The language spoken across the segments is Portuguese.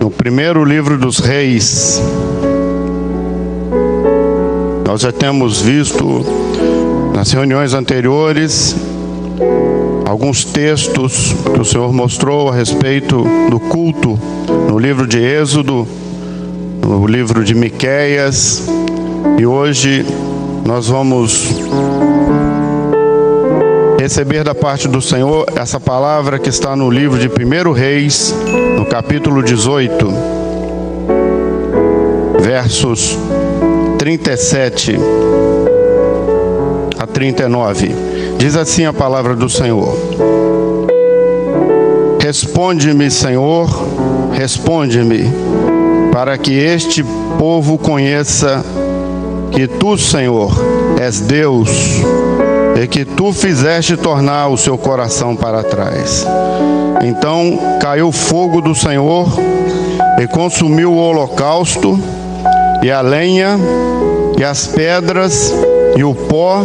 no primeiro livro dos Reis. Nós já temos visto nas reuniões anteriores alguns textos que o Senhor mostrou a respeito do culto no livro de Êxodo, no livro de Miqueias, e hoje nós vamos receber da parte do Senhor essa palavra que está no livro de 1 Reis, no capítulo 18, versos 37 a 39. Diz assim a palavra do Senhor: Responde-me, Senhor, responde-me, para que este povo conheça que Tu, Senhor, és Deus, e que Tu fizeste tornar o seu coração para trás. Então caiu fogo do Senhor e consumiu o holocausto, e a lenha, e as pedras, e o pó,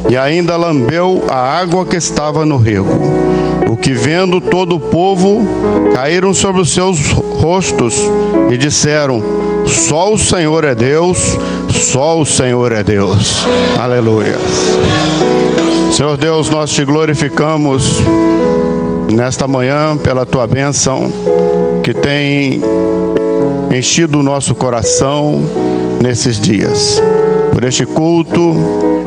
e ainda lambeu a água que estava no rego. O que vendo todo o povo, caíram sobre os seus rostos, e disseram: só o Senhor é Deus, só o Senhor é Deus. Aleluia. Senhor Deus, nós te glorificamos nesta manhã pela Tua bênção que tem enchido o nosso coração nesses dias. Por este culto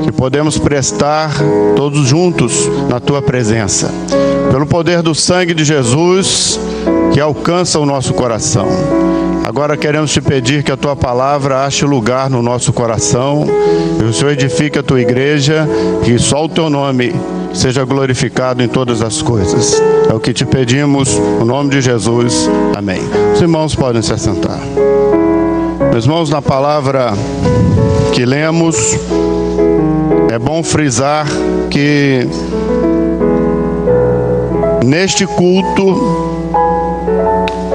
que podemos prestar todos juntos na Tua presença. Pelo poder do sangue de Jesus que alcança o nosso coração. Agora queremos te pedir que a Tua palavra ache lugar no nosso coração, e o Senhor edifique a Tua igreja, e só o Teu nome seja glorificado em todas as coisas. É o que te pedimos, no nome de Jesus. Amém. Os irmãos podem se assentar. Meus irmãos, na palavra que lemos, é bom frisar que neste culto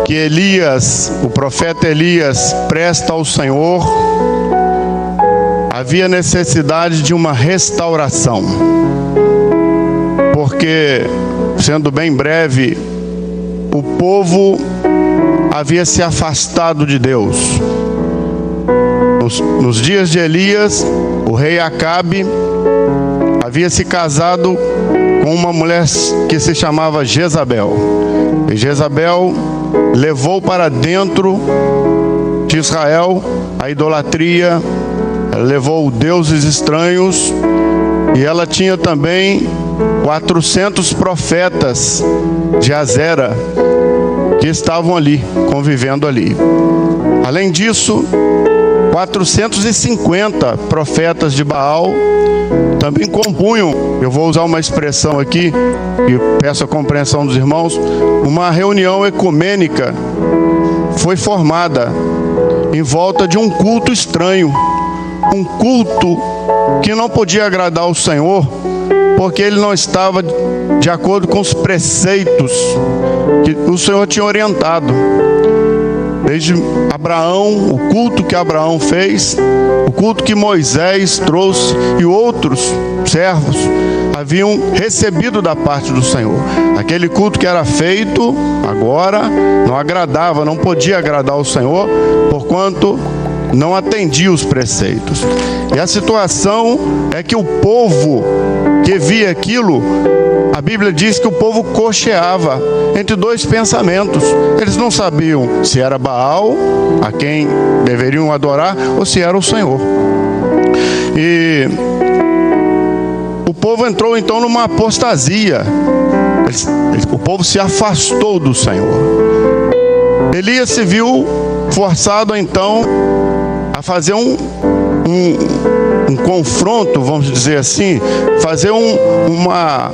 que Elias, o profeta Elias, presta ao Senhor, havia necessidade de uma restauração. Porque, sendo bem breve, o povo havia se afastado de Deus. Nos dias de Elias, o rei Acabe havia se casado com uma mulher que se chamava Jezabel. E Jezabel levou para dentro de Israel a idolatria, levou deuses estranhos, e ela tinha também 400 profetas de Azera que estavam ali, convivendo ali. Além disso, 450 profetas de Baal também compunham, eu vou usar uma expressão aqui, e peço a compreensão dos irmãos, uma reunião ecumênica foi formada em volta de um culto estranho, um culto que não podia agradar ao Senhor, porque ele não estava de acordo com os preceitos que o Senhor tinha orientado. Desde Abraão, o culto que Abraão fez, o culto que Moisés trouxe e outros servos haviam recebido da parte do Senhor. Aquele culto que era feito agora não agradava, não podia agradar ao Senhor, porquanto não atendia os preceitos. E a situação é que o povo que via aquilo, a Bíblia diz que o povo cocheava entre dois pensamentos. Eles não sabiam se era Baal, a quem deveriam adorar, ou se era o Senhor. E o povo entrou então numa apostasia. O povo se afastou do Senhor. Elias se viu forçado então a fazer um confronto, vamos dizer assim, fazer uma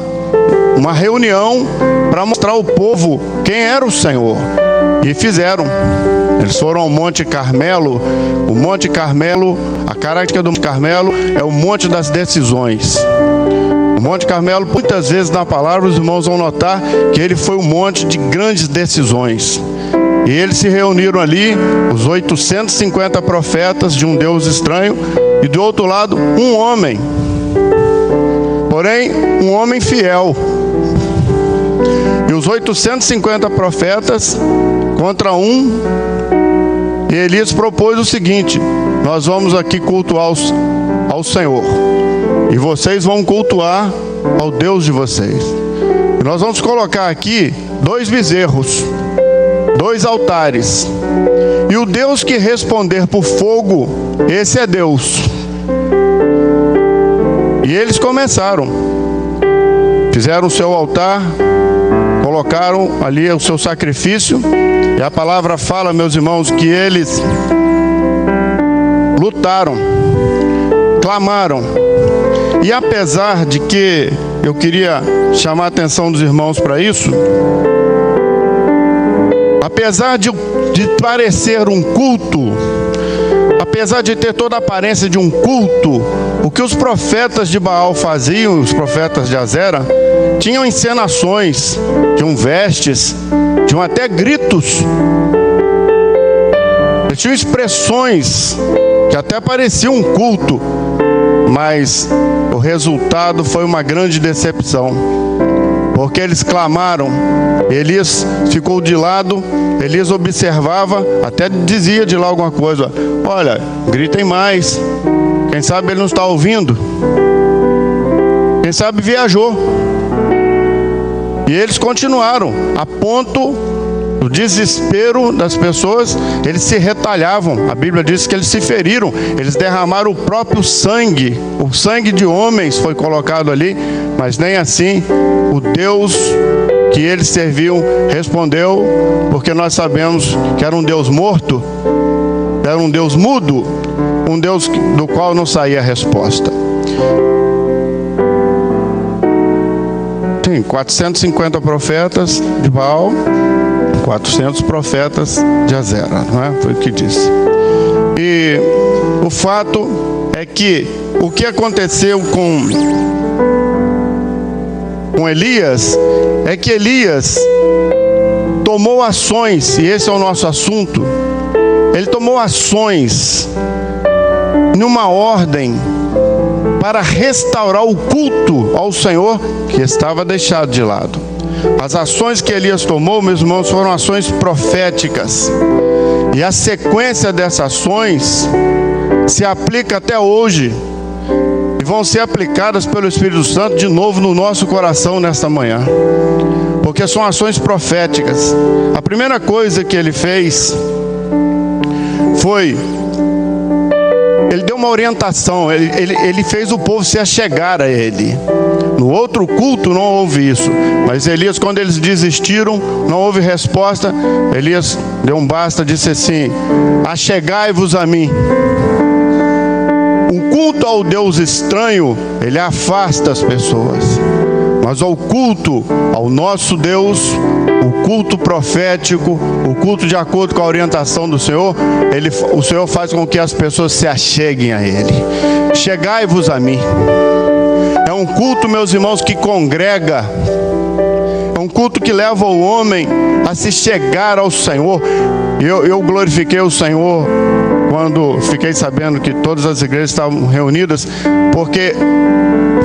reunião para mostrar ao povo quem era o Senhor. E fizeram. Eles foram ao Monte Carmelo. O Monte Carmelo, a característica do Monte Carmelo é o Monte das Decisões. O Monte Carmelo, muitas vezes na palavra, os irmãos vão notar que ele foi um monte de grandes decisões. E eles se reuniram ali, os 850 profetas de um Deus estranho, e do outro lado, um homem. Porém, um homem fiel. E os 850 profetas contra um. E Elias propôs o seguinte: nós vamos aqui cultuar ao Senhor, e vocês vão cultuar ao Deus de vocês. E nós vamos colocar aqui 2 bezerros, 2 altares, e o Deus que responder por fogo, esse é Deus. E eles começaram, fizeram o seu altar, colocaram ali o seu sacrifício, e a palavra fala, meus irmãos, que eles lutaram, clamaram. E apesar de que eu queria chamar a atenção dos irmãos para isso, apesar de parecer um culto, apesar de ter toda a aparência de um culto, o que os profetas de Baal faziam, os profetas de Azera, tinham encenações, tinham vestes, tinham até gritos, tinham expressões que até pareciam um culto, mas o resultado foi uma grande decepção, porque eles clamaram. Elias ficou de lado, Elias observava, até dizia de lá alguma coisa: olha, gritem mais, quem sabe ele não está ouvindo, quem sabe viajou. E eles continuaram, a ponto do desespero das pessoas, eles se retalhavam. A Bíblia diz que eles se feriram, eles derramaram o próprio sangue, o sangue de homens foi colocado ali, mas nem assim o Deus que eles serviam respondeu, porque nós sabemos que era um Deus morto, era um Deus mudo, um Deus do qual não saía a resposta. Tem 450 profetas de Baal, 400 profetas de Azera, não é? Foi o que disse. E o fato é que o que aconteceu com Elias é que Elias tomou ações, e esse é o nosso assunto. Ele tomou ações numa ordem para restaurar o culto ao Senhor que estava deixado de lado. As ações que Elias tomou, meus irmãos, foram ações proféticas. E a sequência dessas ações se aplica até hoje. E vão ser aplicadas pelo Espírito Santo de novo no nosso coração nesta manhã. Porque são ações proféticas. A primeira coisa que ele fez foi... ele deu uma orientação, ele fez o povo se achegar a ele. No outro culto não houve isso, mas Elias, quando eles desistiram, não houve resposta. Elias deu um basta, disse assim: achegai-vos a mim. O culto ao Deus estranho, ele afasta as pessoas, mas ao culto ao nosso Deus, o culto profético, o culto de acordo com a orientação do Senhor, o Senhor faz com que as pessoas se acheguem a Ele. Chegai-vos a mim. É um culto, meus irmãos, que congrega. É um culto que leva o homem a se chegar ao Senhor. Eu glorifiquei o Senhor quando fiquei sabendo que todas as igrejas estavam reunidas, porque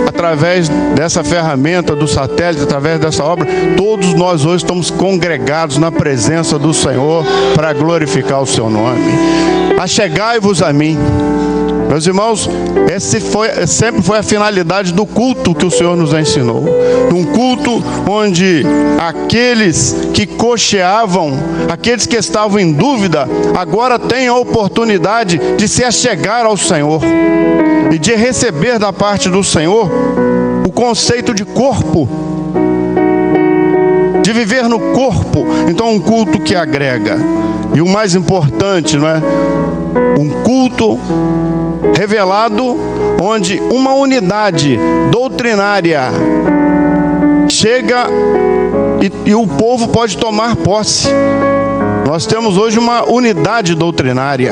através dessa ferramenta do satélite, através dessa obra, todos nós hoje estamos congregados na presença do Senhor para glorificar o seu nome. Achegai-vos a mim. Meus irmãos, sempre foi a finalidade do culto que o Senhor nos ensinou. Um culto onde aqueles que cocheavam, aqueles que estavam em dúvida, agora têm a oportunidade de se achegar ao Senhor e de receber da parte do Senhor o conceito de corpo, de viver no corpo. Então, um culto que agrega. E o mais importante, não é? Um culto revelado, onde uma unidade doutrinária chega e o povo pode tomar posse. Nós temos hoje uma unidade doutrinária,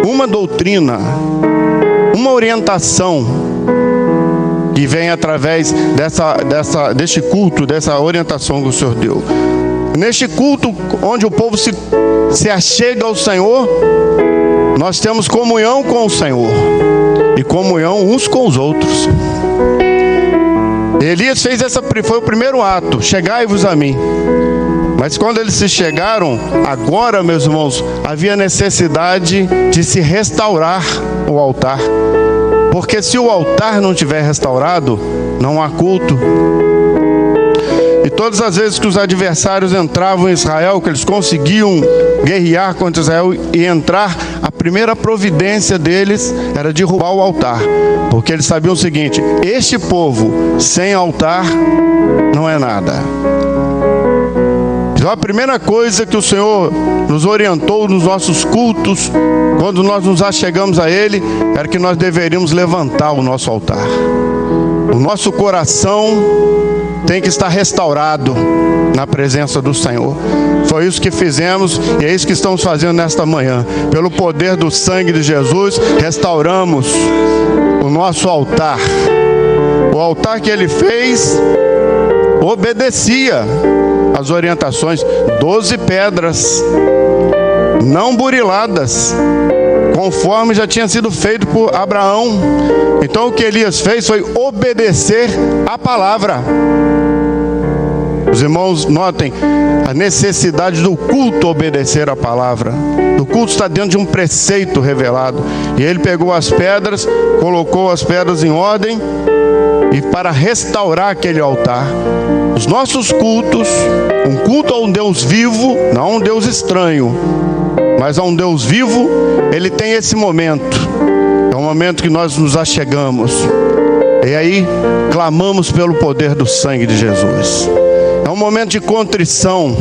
uma doutrina, uma orientação que vem através deste culto, dessa orientação que o Senhor deu. Neste culto, onde o povo se achega ao Senhor, nós temos comunhão com o Senhor e comunhão uns com os outros. Elias foi o primeiro ato: chegai-vos a mim. Mas quando eles se chegaram, agora, meus irmãos, havia necessidade de se restaurar o altar. Porque se o altar não estiver restaurado, não há culto. E todas as vezes que os adversários entravam em Israel, que eles conseguiam guerrear contra Israel e entrar, a primeira providência deles era derrubar o altar. Porque eles sabiam o seguinte: este povo sem altar não é nada. Então a primeira coisa que o Senhor nos orientou nos nossos cultos, quando nós nos achegamos a Ele, era que nós deveríamos levantar o nosso altar. O nosso coração tem que estar restaurado na presença do Senhor. Foi isso que fizemos e é isso que estamos fazendo nesta manhã. Pelo poder do sangue de Jesus, restauramos o nosso altar. O altar que Ele fez obedecia às orientações. 12 pedras, não buriladas, conforme já tinha sido feito por Abraão. Então o que Elias fez foi obedecer a palavra. Os irmãos notem a necessidade do culto obedecer a palavra. O culto está dentro de um preceito revelado. E ele pegou as pedras, colocou as pedras em ordem, e para restaurar aquele altar. Os nossos cultos, um culto a um Deus vivo, não a um Deus estranho, mas a um Deus vivo, ele tem esse momento. É um momento que nós nos achegamos. E aí, clamamos pelo poder do sangue de Jesus. É um momento de contrição.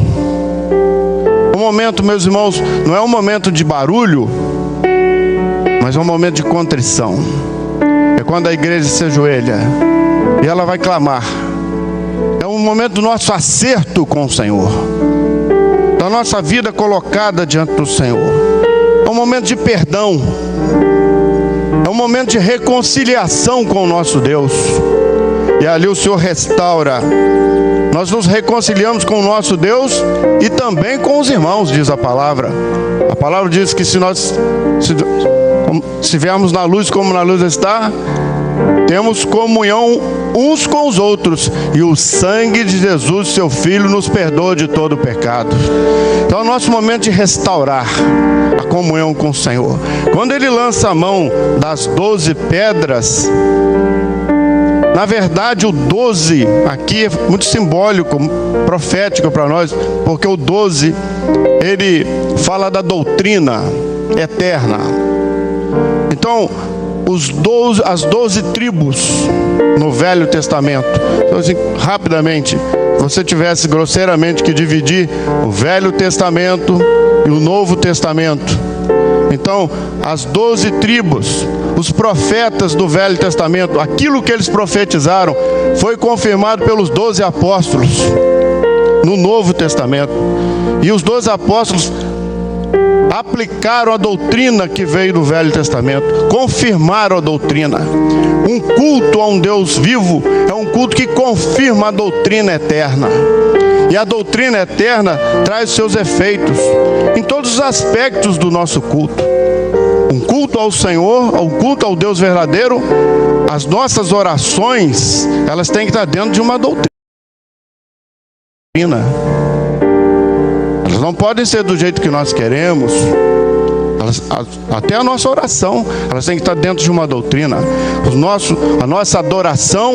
Um momento, meus irmãos, não é um momento de barulho, mas é um momento de contrição. É quando a igreja se ajoelha e ela vai clamar. É um momento do nosso acerto com o Senhor, da nossa vida colocada diante do Senhor. É um momento de perdão. É um momento de reconciliação com o nosso Deus. E ali o Senhor restaura. Nós nos reconciliamos com o nosso Deus e também com os irmãos, diz a palavra. A palavra diz que se viemos na luz como na luz está, temos comunhão uns com os outros, e o sangue de Jesus, seu Filho, nos perdoa de todo o pecado. Então é o nosso momento de restaurar a comunhão com o Senhor. Quando ele lança a mão das 12 pedras, na verdade o 12 aqui é muito simbólico, profético para nós, porque o 12, ele fala da doutrina eterna. Então, as 12 tribos no Velho Testamento. Então, assim, rapidamente, se você tivesse grosseiramente que dividir o Velho Testamento e o Novo Testamento. Então, as 12 tribos, os profetas do Velho Testamento, aquilo que eles profetizaram foi confirmado pelos 12 apóstolos no Novo Testamento. E os 12 apóstolos aplicaram a doutrina que veio do Velho Testamento, confirmaram a doutrina. Um culto a um Deus vivo é um culto que confirma a doutrina eterna. E a doutrina eterna traz seus efeitos em todos os aspectos do nosso culto. Um culto ao Senhor, um culto ao Deus verdadeiro, as nossas orações, elas têm que estar dentro de uma doutrina. Elas não podem ser do jeito que nós queremos. Até a nossa oração, elas têm que estar dentro de uma doutrina. A nossa adoração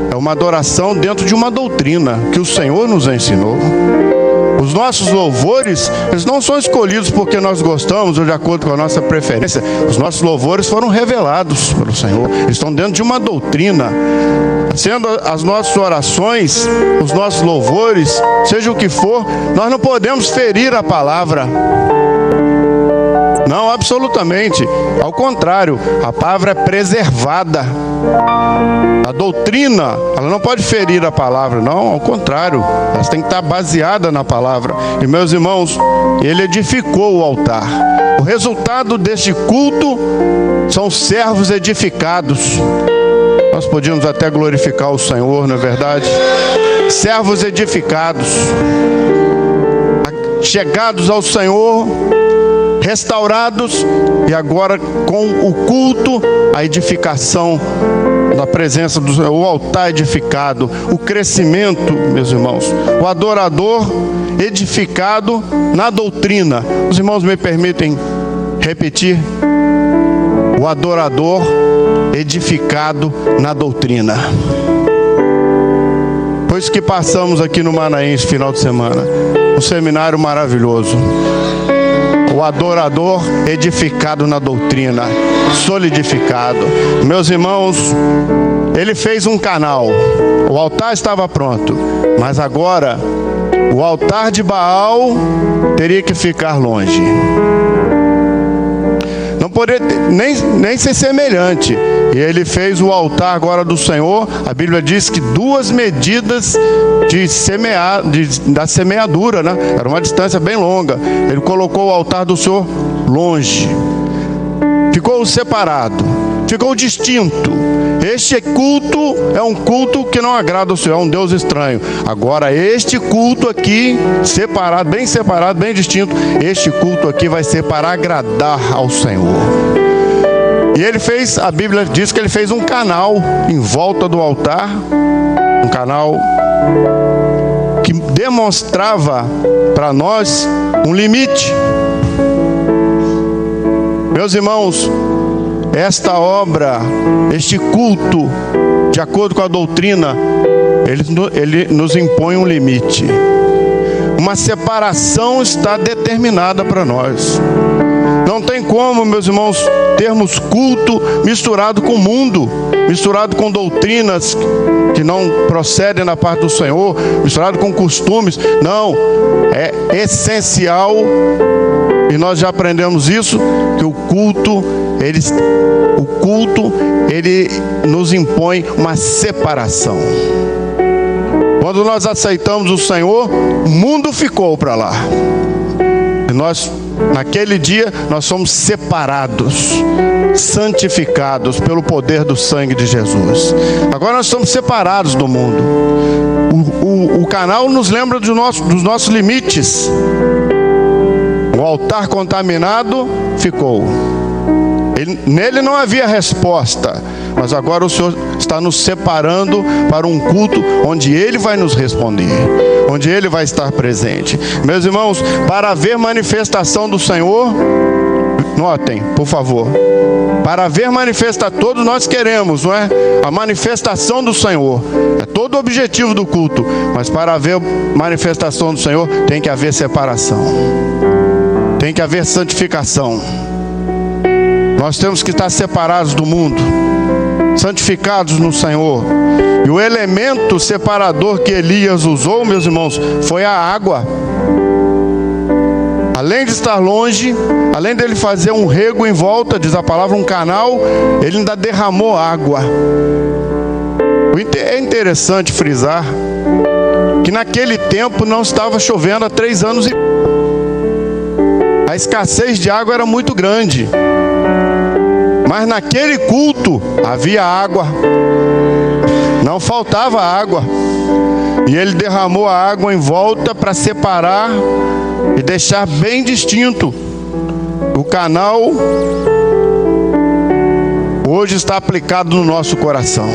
é uma adoração dentro de uma doutrina que o Senhor nos ensinou. Os nossos louvores, eles não são escolhidos porque nós gostamos ou de acordo com a nossa preferência. Os nossos louvores foram revelados pelo Senhor. Eles estão dentro de uma doutrina. Sendo as nossas orações, os nossos louvores, seja o que for, nós não podemos ferir a palavra. Não, absolutamente. Ao contrário, a palavra é preservada. A doutrina, ela não pode ferir a palavra, não, ao contrário. Ela tem que estar baseada na palavra. E meus irmãos, ele edificou o altar. O resultado deste culto são servos edificados. Nós podíamos até glorificar o Senhor, não é verdade? Servos edificados, chegados ao Senhor, restaurados, e agora com o culto, a edificação da presença do Senhor, o altar edificado, o crescimento, meus irmãos. O adorador, edificado na doutrina. Os irmãos me permitem repetir? O adorador edificado na doutrina. Pois que passamos aqui no Manaim esse final de semana, um seminário maravilhoso. O adorador edificado na doutrina, solidificado. Meus irmãos, ele fez um canal. O altar estava pronto, mas agora o altar de Baal teria que ficar longe. Não poderia nem ser semelhante. E ele fez o altar agora do Senhor. A Bíblia diz que 2 medidas da semeadura, né? Era uma distância bem longa. Ele colocou o altar do Senhor longe. Ficou separado. Ficou distinto. Este culto é um culto que não agrada ao Senhor, é um Deus estranho. Agora este culto aqui, separado, bem distinto, este culto aqui vai ser para agradar ao Senhor. E ele fez, a Bíblia diz que ele fez um canal em volta do altar, um canal que demonstrava para nós um limite. Meus irmãos, esta obra, este culto, de acordo com a doutrina, ele nos impõe um limite. Uma separação está determinada para nós. Não tem como, meus irmãos, termos culto misturado com o mundo, misturado com doutrinas que não procedem da parte do Senhor, misturado com costumes. Não, é essencial, e nós já aprendemos isso, que o culto, ele nos impõe uma separação. Quando nós aceitamos o Senhor, o mundo ficou para lá. E nós, naquele dia, nós somos separados, santificados pelo poder do sangue de Jesus. Agora nós somos separados do mundo. O canal nos lembra dos nossos limites. O altar contaminado ficou. Nele não havia resposta, mas agora o Senhor está nos separando para um culto onde Ele vai nos responder, onde Ele vai estar presente. Meus irmãos, para haver manifestação do Senhor, notem, por favor, para haver manifestação, todos nós queremos, não é? A manifestação do Senhor, é todo o objetivo do culto, mas para haver manifestação do Senhor, tem que haver separação, tem que haver santificação. Nós temos que estar separados do mundo, santificados no Senhor. E o elemento separador que Elias usou, meus irmãos, foi a água. Além de estar longe, além dele fazer um rego em volta, diz a palavra, um canal, ele ainda derramou água. É interessante frisar que naquele tempo não estava chovendo há 3 anos e a escassez de água era muito grande. Mas naquele culto havia água, não faltava água. E ele derramou a água em volta para separar e deixar bem distinto. O canal hoje está aplicado no nosso coração.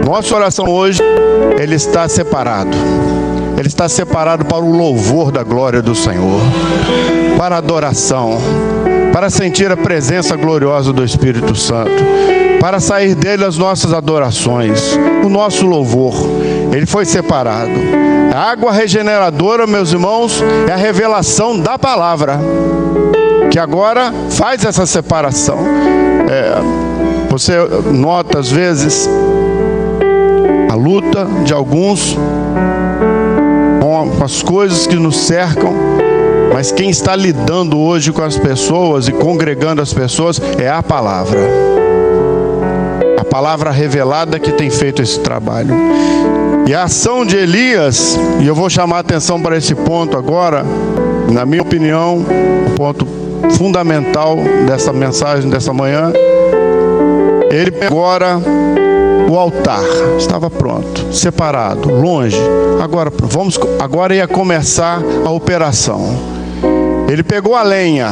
Nosso coração hoje, ele está separado. Ele está separado para o louvor da glória do Senhor, para a adoração, para sentir a presença gloriosa do Espírito Santo, para sair dele as nossas adorações, o nosso louvor. Ele foi separado. A água regeneradora, meus irmãos, é a revelação da palavra, que agora faz essa separação. Você nota às vezes a luta de alguns com as coisas que nos cercam, mas quem está lidando hoje com as pessoas e congregando as pessoas é a palavra. A palavra revelada que tem feito esse trabalho. E a ação de Elias, e eu vou chamar a atenção para esse ponto agora, na minha opinião, o ponto fundamental dessa mensagem dessa manhã. Ele agora, o altar estava pronto, separado, longe. Agora ia começar a operação. Ele pegou a lenha.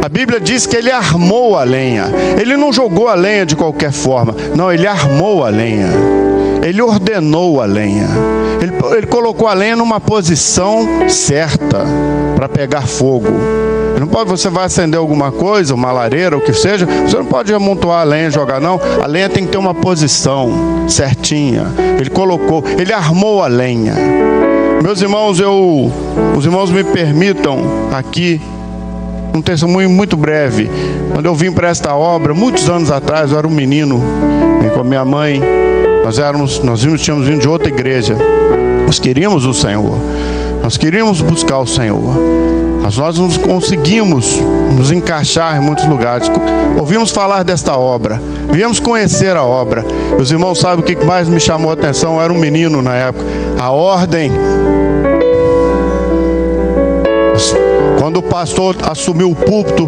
A Bíblia diz que ele armou a lenha. Ele não jogou a lenha de qualquer forma. Não, ele armou a lenha. Ele ordenou a lenha. Ele colocou a lenha numa posição certa para pegar fogo. Você vai acender alguma coisa, uma lareira, o que seja, você não pode amontoar a lenha e jogar, não. A lenha tem que ter uma posição certinha. Ele armou a lenha. Meus irmãos, os irmãos me permitam aqui um testemunho muito breve. Quando eu vim para esta obra, muitos anos atrás, eu era um menino, vim com a minha mãe, tínhamos vindo de outra igreja. Nós queríamos o Senhor, nós queríamos buscar o Senhor, mas nós não conseguimos nos encaixar em muitos lugares. Ouvimos falar desta obra, viemos conhecer a obra. Os irmãos sabem o que mais me chamou a atenção. Eu era um menino na época. A ordem. Quando o pastor assumiu o púlpito,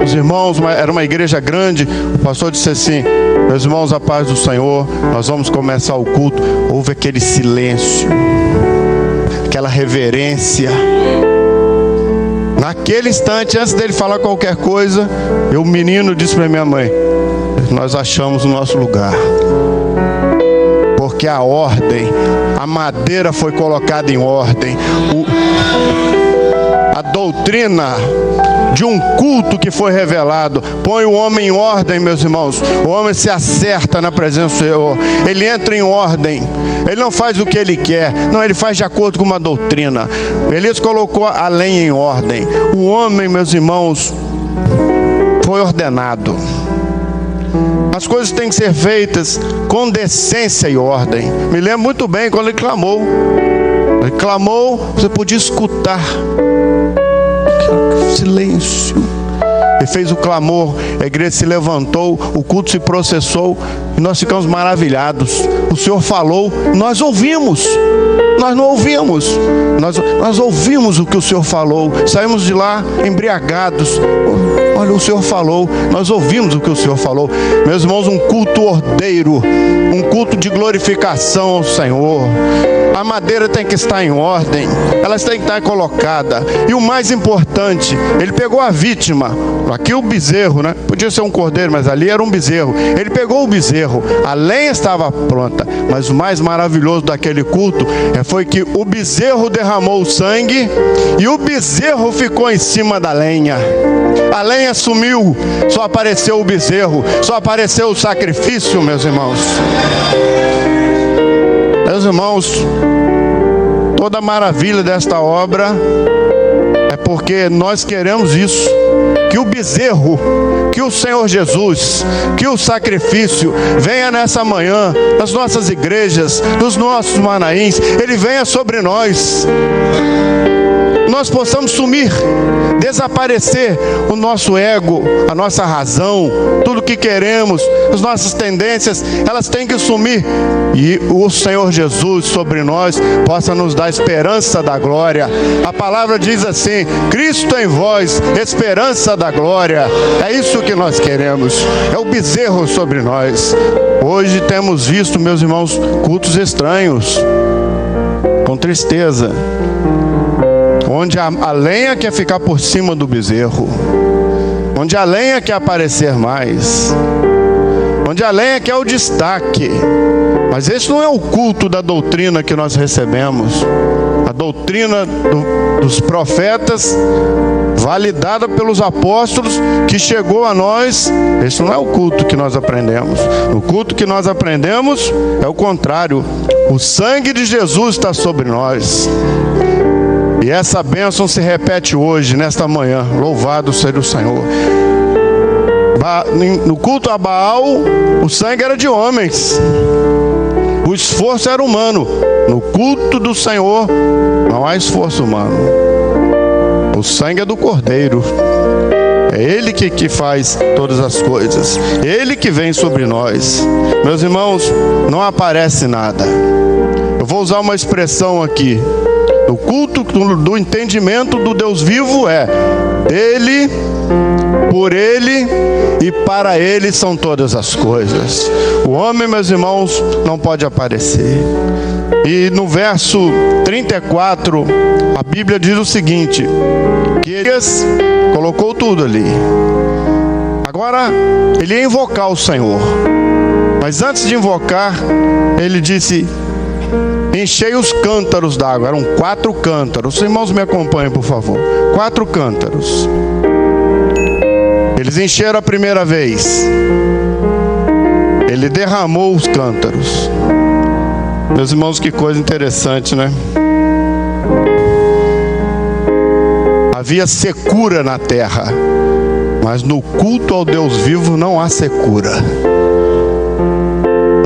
os irmãos, era uma igreja grande, o pastor disse assim: meus irmãos, a paz do Senhor, nós vamos começar o culto. Houve aquele silêncio, aquela reverência. Naquele instante, antes dele falar qualquer coisa, o menino disse para minha mãe: nós achamos o nosso lugar. Porque a ordem, a madeira foi colocada em ordem. A doutrina de um culto que foi revelado põe o homem em ordem, meus irmãos. O homem se acerta na presença do Senhor. Ele entra em ordem. Ele não faz o que ele quer. Não, ele faz de acordo com uma doutrina. Elias colocou a lenha em ordem. O homem, meus irmãos, foi ordenado. As coisas têm que ser feitas com decência e ordem. Me lembro muito bem quando ele clamou. Ele clamou, você podia escutar. Silêncio. Ele fez o clamor, a igreja se levantou, o culto se processou e nós ficamos maravilhados. O Senhor falou, nós ouvimos. Nós não ouvimos. Nós ouvimos o que o Senhor falou. Saímos de lá embriagados. Olha, o Senhor falou. Nós ouvimos o que o Senhor falou. Meus irmãos, um culto ordeiro, um culto de glorificação ao Senhor. A madeira tem que estar em ordem, ela tem que estar colocada. E o mais importante, ele pegou a vítima. Aqui o bezerro, né? Podia ser um cordeiro, mas ali era um bezerro. Ele pegou o bezerro, a lenha estava pronta. Mas o mais maravilhoso daquele culto foi que o bezerro derramou o sangue e o bezerro ficou em cima da lenha. A lenha sumiu, só apareceu o bezerro, só apareceu o sacrifício, meus irmãos. Meus irmãos, toda a maravilha desta obra é porque nós queremos isso. Que o bezerro, que o Senhor Jesus, que o sacrifício venha nessa manhã, nas nossas igrejas, nos nossos manaíns, ele venha sobre nós. Nós possamos sumir, desaparecer o nosso ego, a nossa razão, tudo que queremos, as nossas tendências, elas têm que sumir. E o Senhor Jesus sobre nós possa nos dar esperança da glória. A palavra diz assim: Cristo em vós, esperança da glória. É isso que nós queremos, é o bezerro sobre nós. Hoje temos visto, meus irmãos, cultos estranhos, com tristeza, onde a lenha quer ficar por cima do bezerro, onde a lenha quer aparecer mais, onde a lenha quer o destaque. Mas esse não é o culto da doutrina que nós recebemos, a doutrina dos profetas, validada pelos apóstolos, que chegou a nós. Esse não é o culto que nós aprendemos. O culto que nós aprendemos é o contrário. O sangue de Jesus está sobre nós. E essa bênção se repete hoje, nesta manhã. Louvado seja o Senhor. No culto a Baal, o sangue era de homens, o esforço era humano. No culto do Senhor, não há esforço humano. O sangue é do Cordeiro. É Ele que faz todas as coisas. Ele que vem sobre nós. Meus irmãos, não aparece nada. Eu vou usar uma expressão aqui. O culto do entendimento do Deus vivo é dele, por ele e para ele são todas as coisas. O homem, meus irmãos, não pode aparecer. E no verso 34, a Bíblia diz o seguinte: que Elias colocou tudo ali. Agora, ele ia invocar o Senhor. Mas antes de invocar, ele disse: enchei os cântaros d'água. Eram 4 cântaros. Os irmãos me acompanhem, por favor. 4 cântaros. Eles encheram a primeira vez. Ele derramou os cântaros. Meus irmãos, que coisa interessante, né? Havia secura na terra, mas no culto ao Deus vivo não há secura.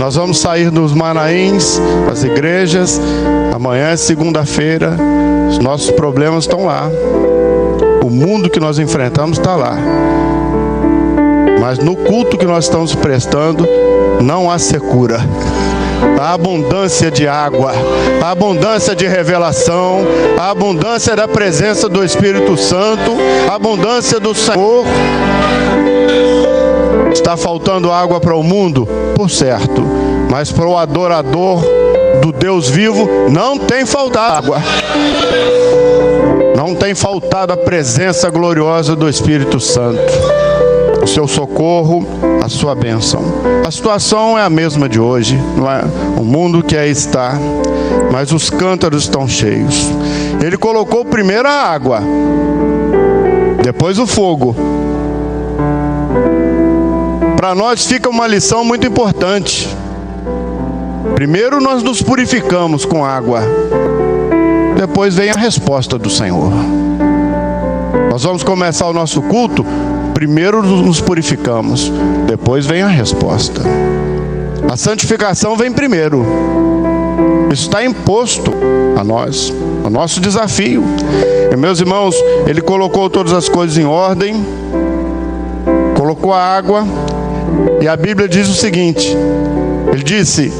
Nós vamos sair dos Manaíns, das igrejas. Amanhã é segunda-feira. Os nossos problemas estão lá. O mundo que nós enfrentamos está lá. Mas no culto que nós estamos prestando, não há secura. A abundância de água, a abundância de revelação, a abundância da presença do Espírito Santo, a abundância do Senhor. Está faltando água para o mundo? Por certo. Mas para o adorador do Deus vivo, não tem faltado água. Não tem faltado a presença gloriosa do Espírito Santo. O seu socorro, a sua bênção. A situação é a mesma de hoje, não é? O mundo que aí está, mas os cântaros estão cheios. Ele colocou primeiro a água, depois o fogo. Para nós fica uma lição muito importante. Primeiro nós nos purificamos com água, depois vem a resposta do Senhor. Nós vamos começar o nosso culto. Primeiro nos purificamos, depois vem a resposta. A santificação vem primeiro. Isso está imposto a nós, o nosso desafio. E, meus irmãos, ele colocou todas as coisas em ordem, colocou a água, e a Bíblia diz o seguinte: ele disse: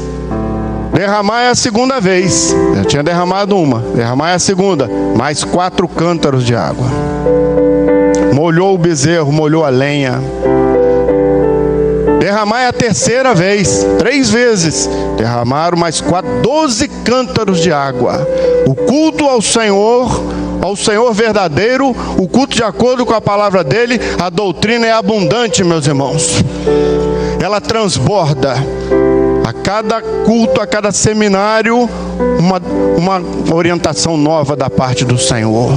derramai a segunda vez. Já tinha derramado uma, derramai a segunda, mais 4 cântaros de água. Molhou o bezerro, molhou a lenha. Derramai a terceira vez, 3 vezes. Derramaram mais 12 cântaros de água. O culto ao Senhor verdadeiro, o culto de acordo com a palavra dele, a doutrina é abundante, meus irmãos. Ela transborda. A cada culto, a cada seminário, uma orientação nova da parte do Senhor.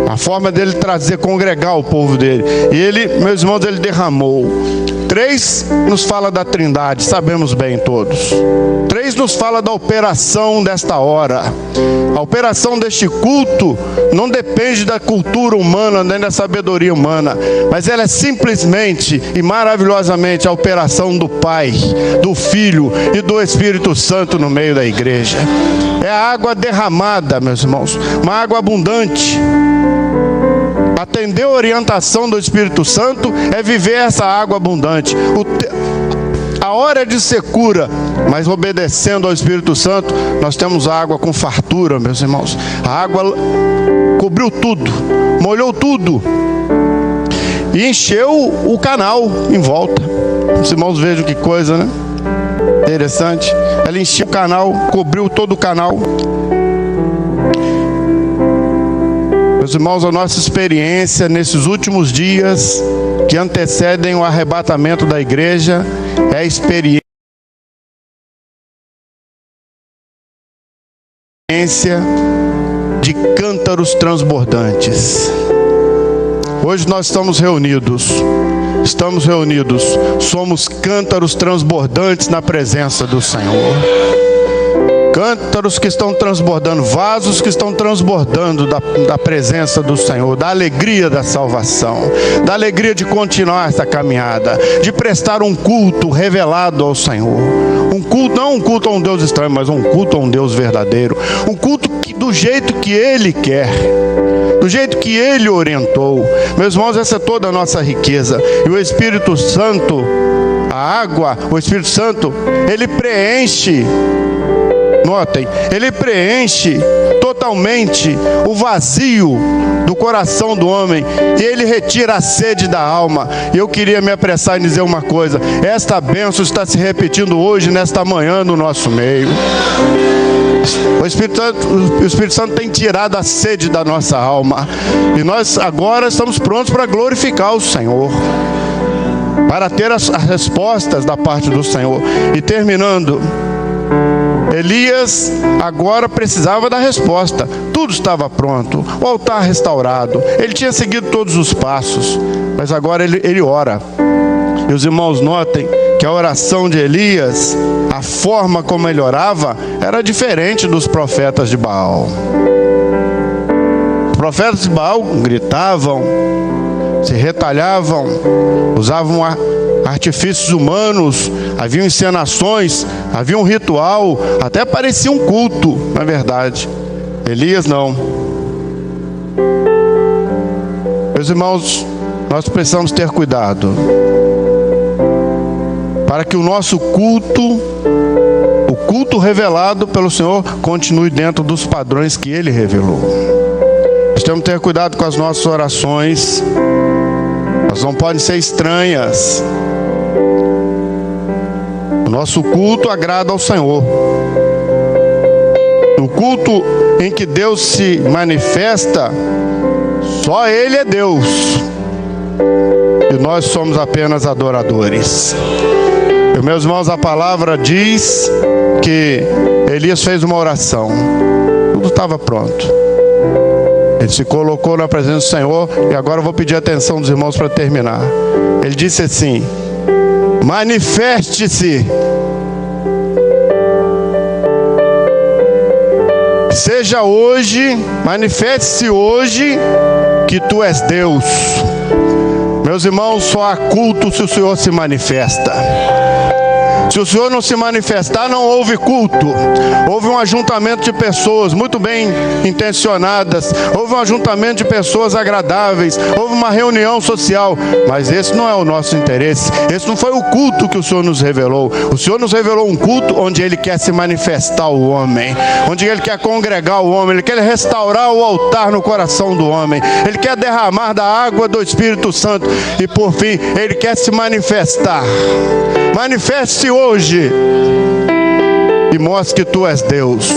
A forma dele trazer, congregar o povo dele. E ele, meus irmãos, ele derramou. 3 nos fala da Trindade, sabemos bem todos. 3 nos fala da operação desta hora. A operação deste culto não depende da cultura humana, nem da sabedoria humana, mas ela é simplesmente e maravilhosamente a operação do Pai, do Filho e do Espírito Santo no meio da igreja. É a água derramada, meus irmãos, uma água abundante. Atender a orientação do Espírito Santo é viver essa água abundante. A hora é de secura, mas obedecendo ao Espírito Santo, nós temos água com fartura, meus irmãos. A água cobriu tudo, molhou tudo e encheu o canal em volta. Os irmãos vejam que coisa, né? Interessante. Ela encheu o canal, cobriu todo o canal. Meus irmãos, a nossa experiência nesses últimos dias que antecedem o arrebatamento da igreja é a experiência de cântaros transbordantes. Hoje nós estamos reunidos, somos cântaros transbordantes na presença do Senhor. Cântaros que estão transbordando, vasos que estão transbordando da presença do Senhor, da alegria da salvação, da alegria de continuar essa caminhada, de prestar um culto revelado ao Senhor. Um culto, não um culto a um Deus estranho, mas um culto a um Deus verdadeiro. Um culto do jeito que Ele quer, do jeito que Ele orientou. Meus irmãos, essa é toda a nossa riqueza. E o Espírito Santo, a água, o Espírito Santo, Ele preenche. Notem, ele preenche totalmente o vazio do coração do homem e ele retira a sede da alma. E eu queria me apressar em dizer uma coisa: esta bênção está se repetindo hoje, nesta manhã, no nosso meio. O Espírito Santo tem tirado a sede da nossa alma e nós agora estamos prontos para glorificar o Senhor. para ter as respostas da parte do Senhor. E terminando, Elias agora precisava da resposta. Tudo estava pronto, o altar restaurado, ele tinha seguido todos os passos, mas agora ele ora. E os irmãos notem que a oração de Elias, a forma como ele orava, era diferente dos profetas de Baal. Os profetas de Baal gritavam, se retalhavam, usavam artifícios humanos, haviam encenações, havia um ritual, até parecia um culto, na verdade. Elias não. Meus irmãos, nós precisamos ter cuidado para que o nosso culto, o culto revelado pelo Senhor, continue dentro dos padrões que Ele revelou. Nós temos que ter cuidado com as nossas orações. Elas não podem ser estranhas. O nosso culto agrada ao Senhor. O culto em que Deus se manifesta, só Ele é Deus. E nós somos apenas adoradores. E, meus irmãos, a palavra diz que Elias fez uma oração. Tudo estava pronto. Ele se colocou na presença do Senhor. E agora eu vou pedir a atenção dos irmãos para terminar. Ele disse assim: manifeste-se. Seja hoje, manifeste-se hoje que tu és Deus. Meus irmãos, só há culto se o Senhor se manifesta. Se o Senhor não se manifestar, não houve culto. Houve um ajuntamento de pessoas muito bem intencionadas. Houve um ajuntamento de pessoas agradáveis. Houve uma reunião social. Mas esse não é o nosso interesse. Esse não foi o culto que o Senhor nos revelou. O Senhor nos revelou um culto onde Ele quer se manifestar o homem. Onde Ele quer congregar o homem. Ele quer restaurar o altar no coração do homem. Ele quer derramar da água do Espírito Santo. E por fim, Ele quer se manifestar. Manifeste-se hoje e mostre que tu és Deus.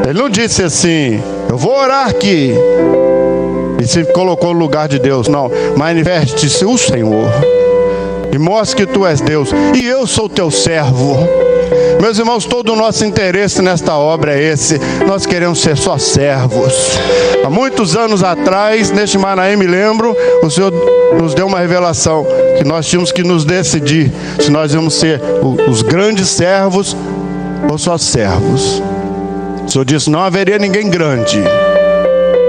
Ele não disse assim: eu vou orar aqui, e se colocou no lugar de Deus. Não, manifeste-se o Senhor e mostre que tu és Deus, e eu sou teu servo. Meus irmãos, todo o nosso interesse nesta obra é esse. Nós queremos ser só servos. Há muitos anos atrás, neste Manaim, me lembro, o Senhor nos deu uma revelação, que nós tínhamos que nos decidir se nós íamos ser os grandes servos ou só servos. O Senhor disse: não haveria ninguém grande.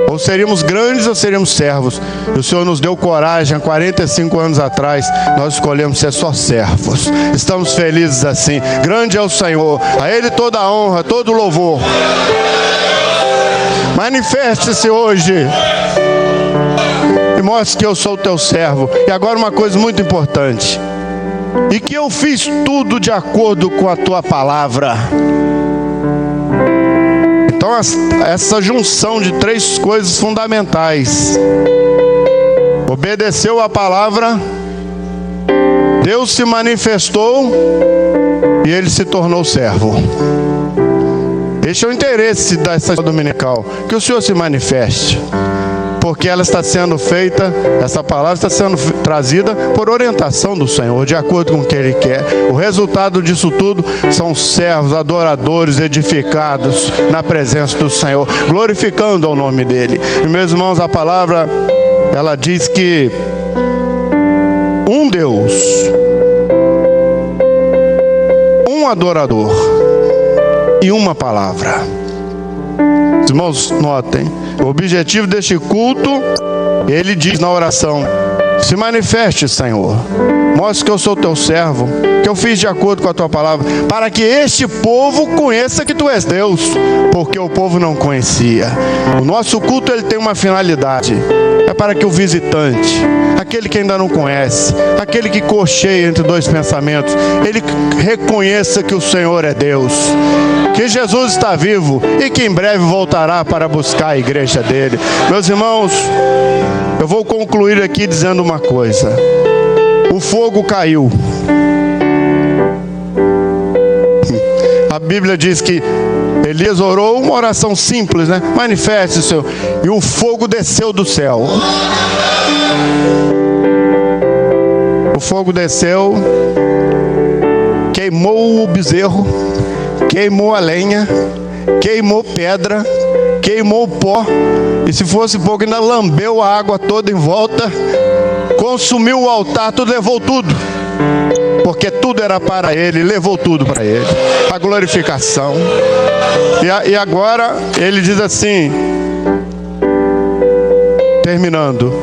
Ou seríamos grandes ou seríamos servos. E o Senhor nos deu coragem. Há 45 anos atrás, nós escolhemos ser só servos. Estamos felizes assim. Grande é o Senhor. A Ele toda a honra, todo o louvor. Manifeste-se hoje e mostre que eu sou teu servo. E agora uma coisa muito importante: e que eu fiz tudo de acordo com a tua palavra. Então essa junção de três coisas fundamentais: obedeceu a palavra, Deus se manifestou e ele se tornou servo. Este é o interesse dessa dominical, que o Senhor se manifeste, porque ela está sendo feita, essa palavra está sendo trazida por orientação do Senhor, de acordo com o que Ele quer. O resultado disso tudo são servos, adoradores, edificados na presença do Senhor, glorificando ao nome dEle. E, meus irmãos, a palavra, ela diz que um Deus, um adorador e uma palavra. Irmãos, notem, o objetivo deste culto, ele diz na oração: se manifeste, Senhor, mostre que eu sou teu servo, que eu fiz de acordo com a tua palavra, para que este povo conheça que tu és Deus, porque o povo não conhecia. O nosso culto, ele tem uma finalidade: é para que o visitante, aquele que ainda não conhece, aquele que cocheia entre dois pensamentos, ele reconheça que o Senhor é Deus, que Jesus está vivo e que em breve voltará para buscar a igreja dele. Meus irmãos, eu vou concluir aqui dizendo uma coisa: o fogo caiu. A Bíblia diz que Elias orou uma oração simples, né? Manifeste, Senhor. E o fogo desceu do céu. O fogo desceu, queimou o bezerro, queimou a lenha, queimou pedra, queimou o pó, e se fosse pouco ainda lambeu a água toda em volta, consumiu o altar, tudo, levou tudo, porque tudo era para ele, levou tudo para ele, a glorificação. E agora ele diz assim, terminando: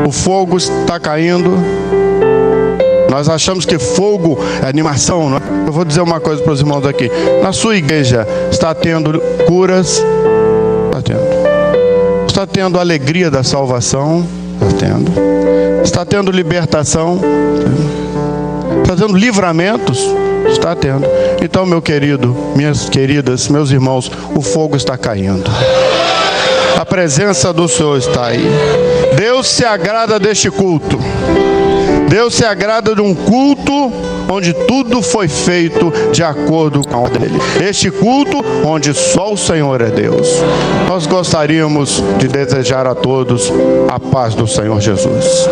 o fogo está caindo. Nós achamos que fogo é animação, não é? Eu vou dizer uma coisa para os irmãos aqui. Na sua igreja está tendo curas? Está tendo. Está tendo alegria da salvação? Está tendo. Está tendo libertação? Está tendo livramentos? Está tendo. Então, meu querido, minhas queridas, meus irmãos, o fogo está caindo. A presença do Senhor está aí. Deus se agrada deste culto. Deus se agrada de um culto onde tudo foi feito de acordo com a ordem dele. Este culto onde só o Senhor é Deus. Nós gostaríamos de desejar a todos a paz do Senhor Jesus.